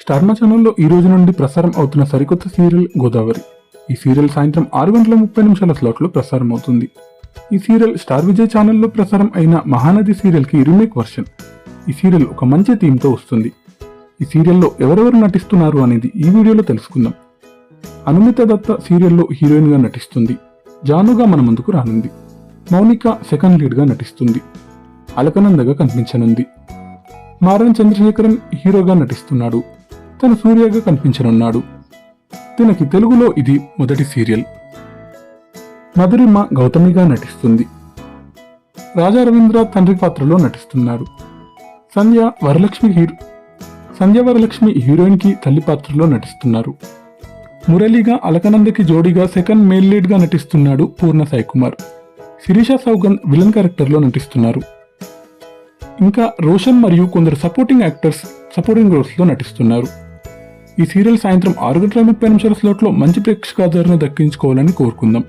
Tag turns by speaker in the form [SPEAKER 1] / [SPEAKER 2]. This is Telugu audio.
[SPEAKER 1] స్టార్ మా ఛానల్లో ఈ రోజు నుండి ప్రసారం అవుతున్న సరికొత్త సీరియల్ గోదావరి. ఈ సీరియల్ సాయంత్రం 6:30 స్లాట్లో ప్రసారం అవుతుంది. ఈ సీరియల్ స్టార్ విజయ్ ఛానల్లో ప్రసారం అయిన మహానది సీరియల్కి రీమేక్ వర్షన్. ఈ సీరియల్ ఒక మంచి థీమ్తో వస్తుంది. ఈ సీరియల్లో ఎవరెవరు నటిస్తున్నారు అనేది ఈ వీడియోలో తెలుసుకుందాం. అనుమిత దత్త సీరియల్లో హీరోయిన్గా నటిస్తుంది. జానుగా మన ముందుకు రానుంది. మౌనిక సెకండ్ లీడ్గా నటిస్తుంది. అలకనందగా కనిపించనుంది. మారన్ చంద్రశేఖరన్ హీరోగా నటిస్తున్నాడు. తను సూర్యగా కనిపించనున్నాడు. తనకి తెలుగులో ఇది మొదటి సీరియల్. మధురిమ గౌతమిగా నటిస్తుంది. రాజా రవీంద్ర తండ్రి పాత్రలో నటిస్తున్నారు. సంధ్య వరలక్ష్మి హీరోయిన్ కి తల్లి పాత్రలో నటిస్తున్నారు. మురళిగా అలకనందకి జోడీగా సెకండ్ మేల్ లీడ్ గా నటిస్తున్నాడు పూర్ణ సాయి కుమార్. శిరీష సౌగంధ్ విలన్ క్యారెక్టర్లో నటిస్తున్నారు. ఇంకా రోషన్ మరియు కొందరు సపోర్టింగ్ యాక్టర్స్ సపోర్టింగ్ రోల్స్లో నటిస్తున్నారు. ఈ సీరియల్ సాయంత్రం 6:30 స్లాట్లో మంచి ప్రేక్షకాదరణ దక్కించుకోవాలని కోరుకుందాం.